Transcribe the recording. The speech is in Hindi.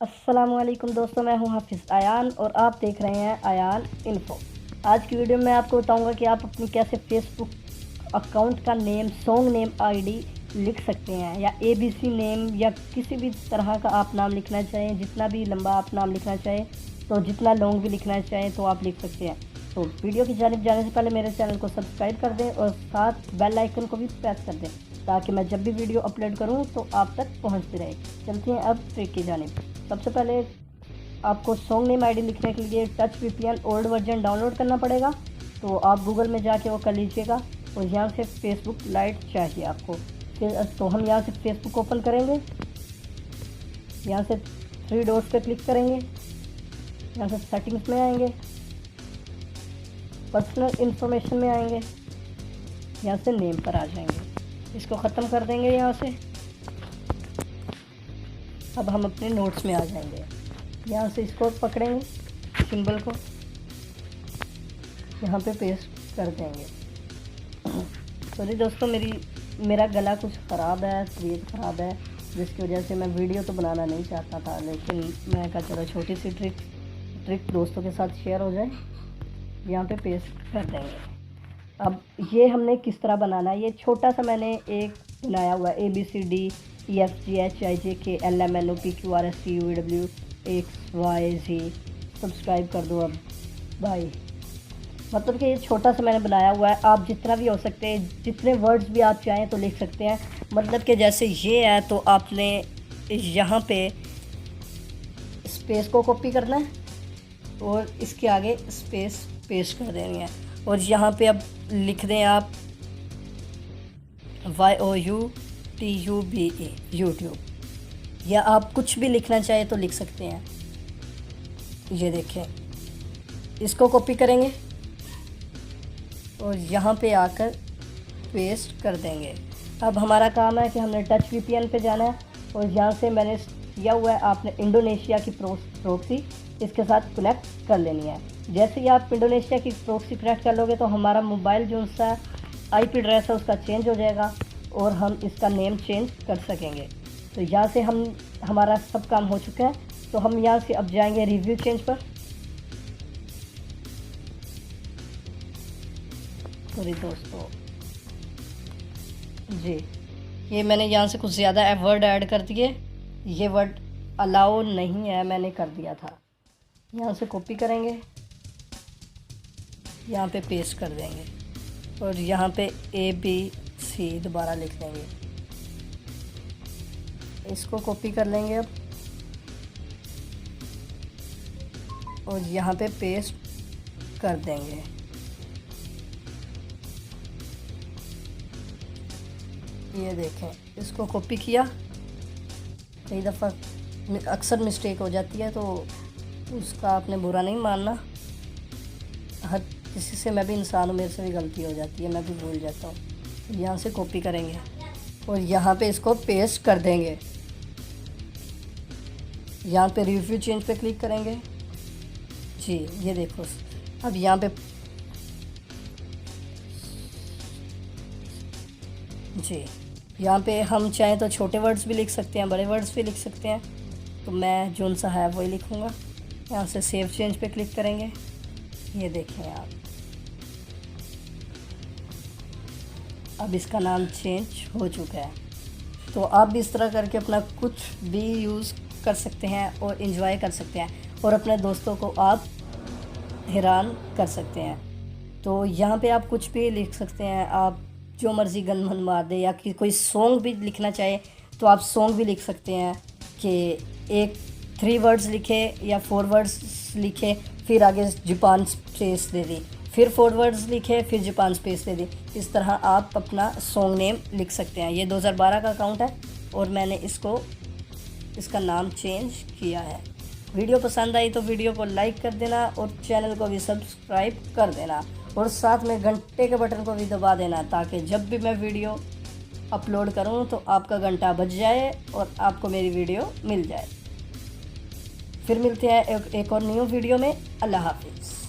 अस्सलामुअलैकुम दोस्तों, मैं हूं हाफिज़ आयान और आप देख रहे हैं आयान इन्फो। आज की वीडियो में मैं आपको बताऊंगा कि आप अपनी कैसे फेसबुक अकाउंट का नेम, सॉन्ग नेम आईडी लिख सकते हैं, या एबीसी नेम या किसी भी तरह का आप नाम लिखना चाहें, जितना भी लंबा आप नाम लिखना चाहें, तो जितना लॉन्ग भी लिखना चाहें तो आप लिख सकते हैं। तो वीडियो की जानिब जाने से पहले मेरे चैनल को सब्सक्राइब कर दें और साथ बेल आइकन को भी प्रेस कर दें ताकि मैं जब भी वीडियो अपलोड करूं तो आप तक पहुंचती रहे। चलते हैं अब ट्रिक की जानिब। सबसे पहले आपको सॉन्ग नेम आईडी लिखने के लिए touch VPN old version download करना पड़ेगा। तो आप गूगल में जाके वो कर लीजिएगा और यहाँ से फेसबुक लाइट चाहिए आपको। फिर तो हम यहाँ से फेसबुक ओपन करेंगे, यहाँ से थ्री डॉट्स पे क्लिक करेंगे, यहाँ से सेटिंग्स में आएंगे, पर्सनल इन्फॉर्मेशन में आएंगे, यहाँ से नेम पर आ जाएंगे, इसको ख़त्म कर देंगे यहाँ से। अब हम अपने नोट्स में आ जाएंगे, यहाँ से इसको पकड़ेंगे, सिंबल को यहाँ पे पेस्ट कर देंगे। सॉरी दोस्तों, मेरा गला कुछ ख़राब है, तबीयत ख़राब है, जिसकी वजह से मैं वीडियो तो बनाना नहीं चाहता था, लेकिन मैं कहा चलो छोटी सी ट्रिक दोस्तों के साथ शेयर हो जाए। यहाँ पे पेस्ट कर देंगे। अब ये हमने किस तरह बनाना है, ये छोटा सा मैंने एक बनाया हुआ है, ABCDEFGHIJKLMNOPQRSTUVWXYZ। सब्सक्राइब कर दो अब भाई। मतलब कि ये छोटा सा मैंने बनाया हुआ है, आप जितना भी हो सकते हैं, जितने वर्ड्स भी आप चाहें तो लिख सकते हैं। मतलब कि जैसे ये है तो आपने यहाँ पे स्पेस को कॉपी करना है और इसके आगे स्पेस पेस्ट कर देनी है, और यहाँ पे अब लिख दें आप YOUTUBE यूट्यूब, या आप कुछ भी लिखना चाहे तो लिख सकते हैं। ये देखें, इसको कॉपी करेंगे और यहाँ पे आकर पेस्ट कर देंगे। अब हमारा काम है कि हमने टच वीपीएन पे जाना है और यहाँ से मैंने किया हुआ है, आपने इंडोनेशिया की प्रॉक्सी इसके साथ कनेक्ट कर लेनी है। जैसे ही आप इंडोनेशिया की प्रॉक्सी कनेक्ट कर लोगे तो हमारा मोबाइल जो सा IP एड्रेस है उसका चेंज हो जाएगा और हम इसका नेम चेंज कर सकेंगे। तो यहाँ से हमारा सब काम हो चुका है। तो हम यहाँ से अब जाएंगे रिव्यू चेंज पर। सॉरी दोस्तों जी, ये मैंने यहाँ से कुछ ज़्यादा वर्ड ऐड कर दिए, ये वर्ड अलाउ नहीं है, मैंने कर दिया था। यहाँ से कॉपी करेंगे, यहाँ पे पेस्ट कर देंगे और यहाँ पे ABC दोबारा लिख देंगे, इसको कॉपी कर लेंगे अब और यहाँ पे पेस्ट कर देंगे। ये देखें, इसको कॉपी किया, कई दफ़ा अक्सर मिस्टेक हो जाती है तो उसका आपने बुरा नहीं मानना। हर किसी से, मैं भी इंसान हूँ, मेरे से भी गलती हो जाती है, मैं भी भूल जाता हूँ। यहाँ से कॉपी करेंगे और यहाँ पे इसको पेस्ट कर देंगे। यहाँ पे रिव्यू चेंज पे क्लिक करेंगे जी, ये देखो। अब यहाँ पे जी, यहाँ पे हम चाहें तो छोटे वर्ड्स भी लिख सकते हैं, बड़े वर्ड्स भी लिख सकते हैं, तो मैं जोन सा है वही लिखूँगा। यहाँ से सेव चेंज पे क्लिक करेंगे। ये देखें आप, अब इसका नाम चेंज हो चुका है। तो आप भी इस तरह करके अपना कुछ भी यूज़ कर सकते हैं और इन्जॉय कर सकते हैं, और अपने दोस्तों को आप हैरान कर सकते हैं। तो यहाँ पे आप कुछ भी लिख सकते हैं, आप जो मर्ज़ी गन मन मार दे, या कि कोई सॉन्ग भी लिखना चाहे तो आप सॉन्ग भी लिख सकते हैं कि एक 3 वर्ड्स लिखे या 4 वर्ड्स लिखे, फिर आगे जापान स्पेस दे दी, फिर 4 वर्ड्स लिखे, फिर जापान स्पेस दे दी। इस तरह आप अपना सॉन्ग नेम लिख सकते हैं। ये 2012 का अकाउंट है और मैंने इसका नाम चेंज किया है। वीडियो पसंद आई तो वीडियो को लाइक कर देना और चैनल को भी सब्सक्राइब कर देना, और साथ में घंटे के बटन को भी दबा देना ताकि जब भी मैं वीडियो अपलोड करूं तो आपका घंटा बज जाए और आपको मेरी वीडियो मिल जाए। फिर मिलते हैं एक और न्यू वीडियो में। अल्लाह हाफिज़।